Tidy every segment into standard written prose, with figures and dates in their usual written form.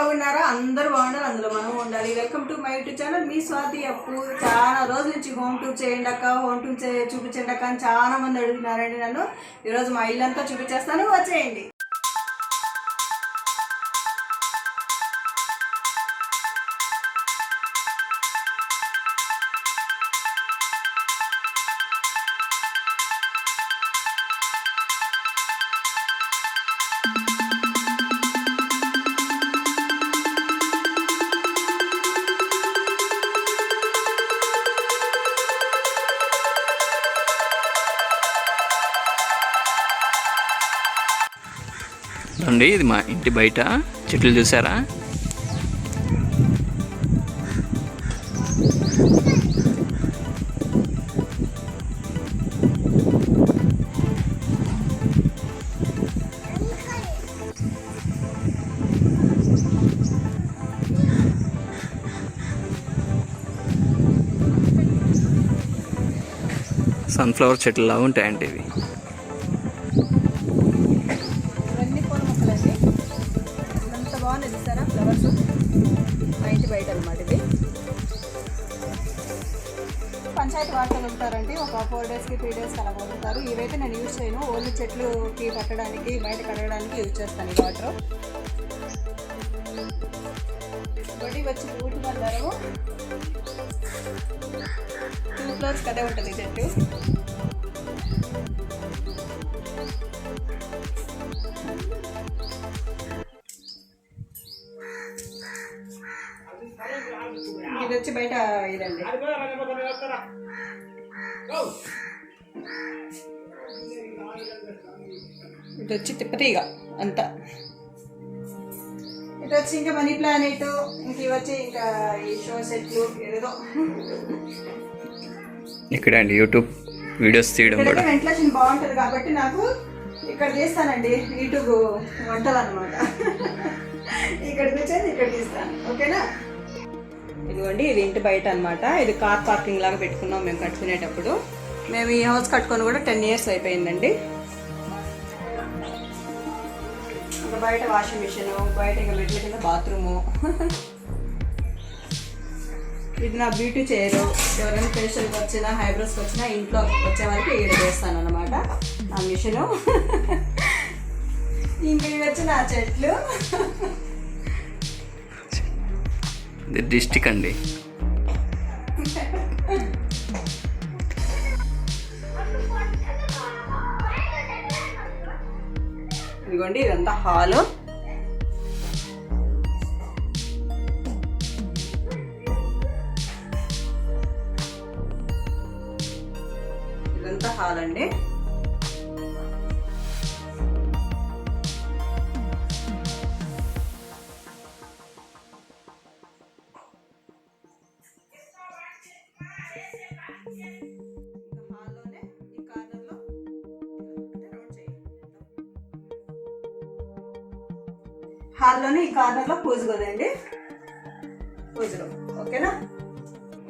బాగున్నారా? అందరూ బాగుండాలి, అందులో మనం ఉండాలి. Welcome to my YouTube channel. మీ స్వాతి అప్పు. చాలా రోజుల నుంచి హోమ్ టూర్ చేయండి అక్క, హోమ్ టూర్ చూపించండి అక్క అని చాలా మంది అడుగుతున్నారండి నన్ను. ఈరోజు మా ఇల్లంతా చూపించేస్తాను, వచ్చేయండి. అండి ఇది మా ఇంటి బయట చెట్లు చూసారా? సన్ఫ్లవర్ చెట్లు లాగా ఉంటాయండి ఇవి. ఫ్లవర్స్ మా ఇంటి బయట అనమాట. ఇది పంచాయతీ వాటర్ వదులుతారండి, ఒక 4 డేస్కి 3 డేస్కి అలా వదులుతారు. ఇవైతే నేను యూజ్ చేయను, ఓన్లీ చెట్లుకి పట్టడానికి బయట కడగడానికి యూజ్ చేస్తాను ఈ వాటర్. బడి వచ్చి ఊటి మందారము 2 ఫ్లోర్స్ కదే ఉంటుంది చెట్టు. ఇది వచ్చి బయట ఇదండి. ఇది వచ్చి తిప్పతీగ అంతా. ఇది వచ్చి ఇంకా మనీ ప్లానెట్, ఇంక ఇవి వచ్చి ఇంకా ఈ షో సెట్లు ఏదో. ఇక్కడ అండి యూట్యూబ్ వీడియోస్ తీయడం కూడా వెంటిలేషన్ బాగుంటుంది కాబట్టి నాకు ఇక్కడ తీస్తానండి యూట్యూబ్ వంటలు అనమాట. ఇక్కడ కూర్చొని ఇక్కడ తీస్తాను, ఓకేనా? ఇదిగోండి, ఇది ఇంటి బయట అనమాట. ఇది కార్ పార్కింగ్ లాగా పెట్టుకున్నాం మేము కట్టుకునేటప్పుడు. మేము ఈ హౌస్ కట్టుకొని కూడా 10 years అయిపోయిందండి. ఇంకా బయట వాషింగ్ మిషన్, బయట ఇంకా మెట్ల కింద బాత్రూము. ఇది నా బ్యూటీ చైర్. ఎవరైనా ఫేషియల్కి వచ్చినా హైబ్రోస్కి వచ్చినా ఇంట్లో వచ్చే వరకు ఈడ చేస్తాను అనమాట నా మిషను. ఇంక ఇవి వచ్చి నా చెట్లు. ఇది డిస్టిక్ అండి. ఇదిగోండి, ఇదంతా హాలు. ఇదంతా హాల్ అండి. హాల్లోనే ఈ కార్నర్లో పూజ కదండి, పూజ రూమ్, ఓకేనా?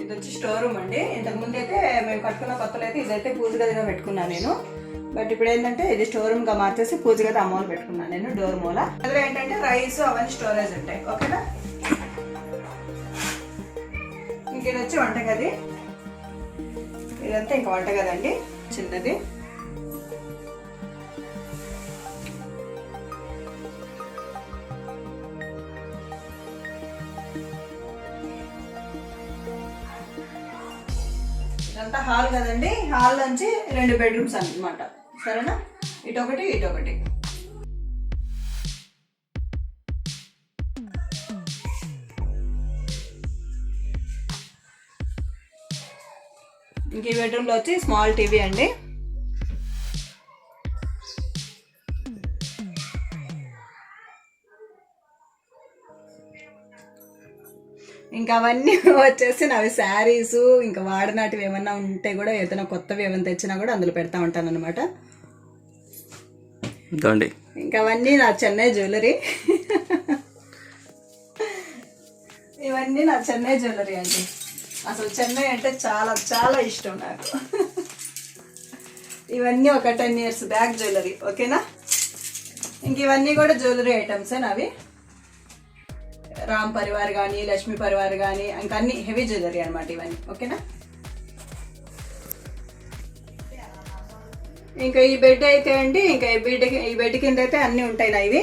ఇది వచ్చి స్టోర్ రూమ్ అండి. ఇంతకుముందు అయితే మేము కట్టుకున్న కొత్తలో అయితే ఇదైతే పూజ గదిగా పెట్టుకున్నాను నేను. బట్ ఇప్పుడు ఏంటంటే ఇది స్టోర్ రూమ్గా మార్చేసి పూజ గది అమ్మోలు పెట్టుకున్నాను నేను, డోర్ మూల. అందులో ఏంటంటే రైస్ అవన్నీ స్టోరేజ్ ఉంటాయి, ఓకేనా? ఇంక ఇది వచ్చి వంటగది. ఇదంతా ఇంకా వంటగది అండి, చిన్నది. ఇదంతా హాల్ కదండి. హాల్ నుంచి 2 బెడ్రూమ్స్ అన్నమాట, సరేనా? ఇటొకటి ఇటొకటి. ఇంక ఈ బెడ్రూమ్లో వచ్చి స్మాల్ టీవీ అండి. ఇంకా అవన్నీ వచ్చేసి నావి శారీస్, ఇంకా వాడినాటివి ఏమన్నా ఉంటే కూడా, ఏదైనా కొత్తవి ఏమైనా తెచ్చినా కూడా అందులో పెడతా ఉంటాను అనమాట. ఇంకా అవన్నీ నా చెన్నై జ్యువెలరీ. ఇవన్నీ నా చెన్నై జ్యువెలరీ అండి. అసలు చెన్నై అంటే చాలా చాలా ఇష్టం నాకు. ఇవన్నీ ఒక 10 years బ్యాక్ జ్యువెలరీ, ఓకేనా? ఇంక ఇవన్నీ కూడా జ్యువెలరీ ఐటమ్సే నావి. రామ్ పరివార్ కానీ, లక్ష్మీ పరివార్ కానీ, ఇంకా అన్ని హెవీ జ్యువెలరీ అనమాట ఇవన్నీ. ఓకేనా. ఇంకా ఈ బెడ్ అయితే అండి, ఇంకా ఈ బెడ్ కింద అయితే అన్నీ ఉంటాయి నా ఇవి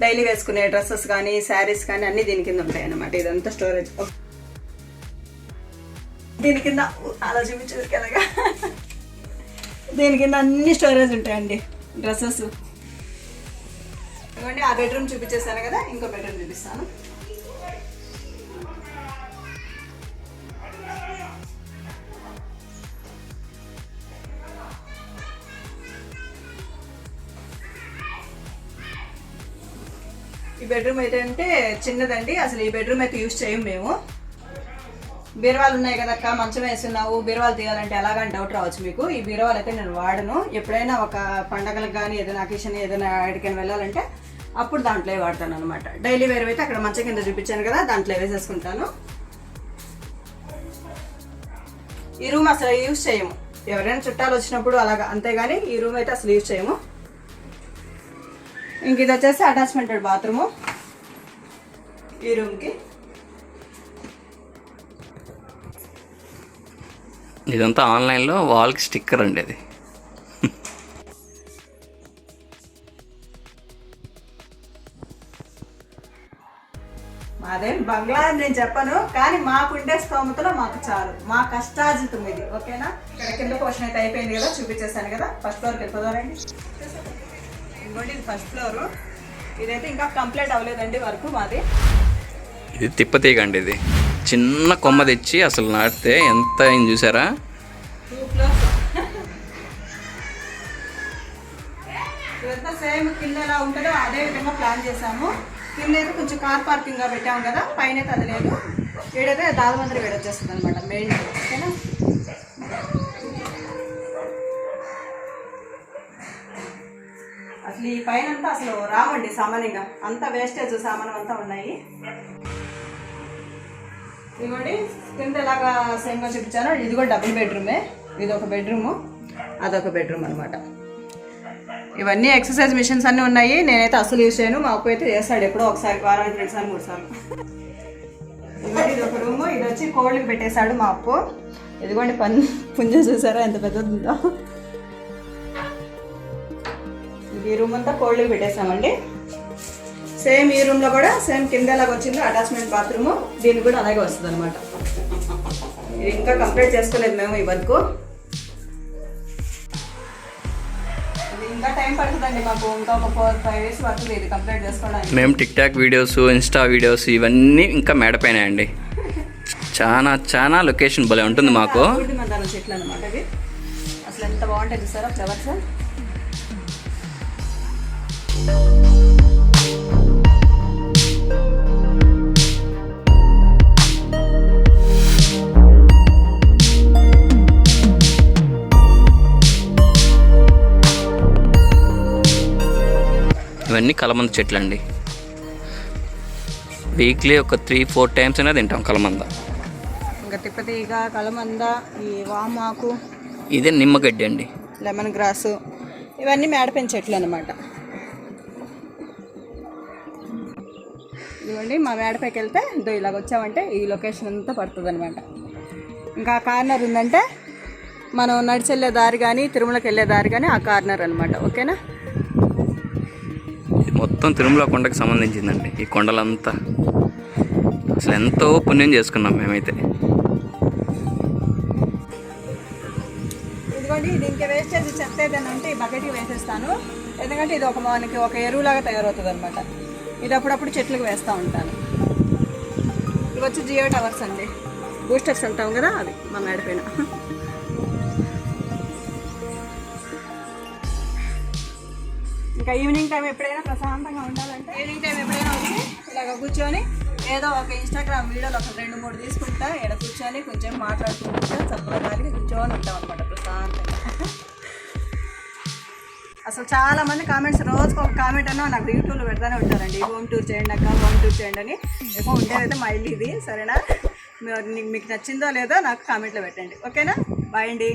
డైలీ వేసుకునే డ్రెస్సెస్ కానీ, శారీస్ కానీ అన్నీ దీని కింద ఉంటాయి అన్నమాట. ఇదంతా స్టోరేజ్. దీని కింద అలా చూపించేసరికి అలాగా దీని కింద అన్ని స్టోరేజ్ ఉంటాయండి డ్రెస్సెస్. ఇవ్వండి, ఆ బెడ్రూమ్ చూపించేసాను కదా, ఇంకో బెడ్రూమ్ చూపిస్తాను. ఈ బెడ్రూమ్ అయితే అంటే చిన్నదండి, అసలు ఈ బెడ్రూమ్ అయితే యూజ్ చేయం మేము. బీరువాలు ఉన్నాయి కదక్క, మంచం వేస్తున్నావు, బీరువాలు తీయాలంటే ఎలాగని డౌట్ రావచ్చు మీకు. ఈ బీరువాలు అయితే నేను వాడను. ఎప్పుడైనా ఒక పండగలకు కానీ, ఏదైనా అకేషన్, ఏదైనా ఎక్కడికైనా వెళ్ళాలంటే అప్పుడు దాంట్లో వాడతాను అనమాట. డైలీ వేర్ అయితే అక్కడ మంచం కింద చూపించాను కదా, దాంట్లో వేసేసుకుంటాను. ఈ రూమ్ అసలు యూజ్ చేయము, ఎవరైనా చుట్టాలు వచ్చినప్పుడు అలాగా, అంతేగాని ఈ రూమ్ అయితే అసలు యూజ్ చేయము. ఇంక ఇది వచ్చేసి అటాచ్మెంటెడ్ బాత్రూము ఈ రూమ్కి. ఇదంతా ఆన్లైన్లో వాల్కి స్టిక్కర్ అండి అది. మాదేం బంగ్లా అని నేను చెప్పను, కానీ మాకుండే స్తోమతలో మాకు చాలు, మా కష్టార్జితం ఇది. ఓకేనా. ఇక్కడ కింద పోర్షన్ అయితే అయిపోయింది కదా, చూపించేసాను కదా. ఫస్ట్ ఫ్లోర్కి వెళ్ళిపోదారండి. ఇంకోటి ఇది ఫస్ట్ ఫ్లోరు. ఇదైతే ఇంకా కంప్లీట్ అవ్వలేదండి వర్క్ మాది. ఇది తిప్పతీగండి. ఇది చిన్న కొమ్మ తెచ్చి అసలు నాటితే ఎంత అయింది చూసారా. 2 ఫ్లోర్స్. ఇదంతా సేమ్ కింద ఎలా ఉంటుందో అదే విధంగా ప్లాన్ చేసాము. కింద అయితే కొంచెం కార్ పార్కింగ్గా పెట్టాము కదా, పైన అయితే అది లేదు. వీడైతే దాదాపు వేడొచ్చేస్తుంది అనమాట మెయిన్. ఓకేనా. అసలు ఈ పైన అంతా అసలు రావండి సామాన్యంగా, అంతా వేస్టేజ్ సామానం అంతా ఉన్నాయి. ఇదిగోండి కింద ఎలాగా సేమ్గా చూపించాను. ఇది కూడా డబుల్ బెడ్రూమే. ఇది ఒక బెడ్రూము, అదొక బెడ్రూమ్ అనమాట. ఇవన్నీ ఎక్సర్సైజ్ మిషన్స్ అన్నీ ఉన్నాయి. నేనైతే అసలు యూజ్ చేయను, మా అప్పు అయితే చేస్తాడు ఎప్పుడో ఒకసారి, వారానికి 2 సార్లు 3 సార్లు. ఇదిగోండి ఇది ఒక రూము. ఇది వచ్చి కోల్డ్కి పెట్టేశాడు మా అప్పు. ఇదిగోండి పుంజ చూసారా ఎంత పెద్దది ఉందో. ఈ రూమ్ అంతా కోల్డ్కి పెట్టేసామండి. సేమ్ ఈ రూమ్లో కూడా సేమ్ కింద ఎలాగ వచ్చిందో అటాచ్మెంట్ బాత్రూము, దీనికి కూడా అలాగే వస్తుంది అనమాట. ఇది ఇంకా కంప్లీట్ చేసుకోలేదు మేము ఈ వర్క్. ఇది ఇంకా టైం పడుతుందండి మాకు, ఇంకా ఒక 4-5 days పడుతుంది ఇది కంప్లీట్ చేసుకోవడానికి. మేము tick talk videos, Insta videos ఇవన్నీ ఇంకా మేడపైన అండి. చాలా లొకేషన్ భలే ఉంటుంది మాకు. మందారం చెట్లు అనమాట ఇది. అసలు ఎంత బాగుంటాయి చూసారా ఫ్లవర్స్. ఇవన్నీ కలమంద చెట్లు అండి. వీక్లీ ఒక 3-4 times అయినా తింటాం కలమంద. ఇంకా తిప్పతీగ, కలమంద, ఈ వామాకు, ఇదే నిమ్మగడ్డి అండి, లెమన్ గ్రాసు, ఇవన్నీ మేడపైన చెట్లు అనమాట. ఇదిగోండి మా మేడపైకి వెళ్తే ఇదో ఇలాగ వచ్చామంటే ఈ లొకేషన్ అంతా పడుతుంది అనమాట. ఇంకా కార్నర్ ఉందంటే మనం నడిచి వెళ్ళే దారి కానీ, తిరుమలకి వెళ్ళే దారి కానీ ఆ కార్నర్ అనమాట. ఓకేనా. ఇది మొత్తం తిరుమల కొండకి సంబంధించిందండి. ఈ కొండలంతా అసలు ఎంతో పుణ్యం చేసుకున్నాం మేమైతే. ఇదిగోండి ఇది ఇంకా వేస్టేజ్ చెత్త ఏదైనా ఉంటే ఈ బకెట్కి వేసేస్తాను, ఎందుకంటే ఇది మనకి ఒక ఎరువులాగా తయారవుతుంది అనమాట. ఇది అప్పుడప్పుడు చెట్లకు వేస్తూ ఉంటాను. ఇవి వచ్చి జియో టవర్స్ అండి, బూస్టర్స్ అంటాం కదా, అవి మా మేడపైన. ఇంకా ఈవినింగ్ టైం ఎప్పుడైనా ప్రశాంతంగా ఉండాలంటే ఈవినింగ్ టైం ఎప్పుడైనా వచ్చి ఇలాగ కూర్చొని ఏదో ఒక ఇన్స్టాగ్రామ్ వీడియోలు ఒక 2-3 తీసుకుంటా, ఇక్కడ కూర్చొని కొంచెం మాట్లాడుకుంటా చక్కగా గాలికి కూర్చొని ఉంటాం అనమాట ప్రశాంతంగా. అసలు చాలా మంది కామెంట్స్, రోజుకు ఒక కామెంట్ అన్నా నాకు యూట్యూబ్లో పెడతానే ఉంటారండి, హోమ్ టూర్ చేయండి అక్క, హోమ్ టూర్ చేయండి అని. ఎక్కువ ఉండేదైతే మా ఇల్లు ఇది. సరేనా, మీకు నచ్చిందో లేదో నాకు కామెంట్లో పెట్టండి. ఓకేనా. బాయ్ అండి.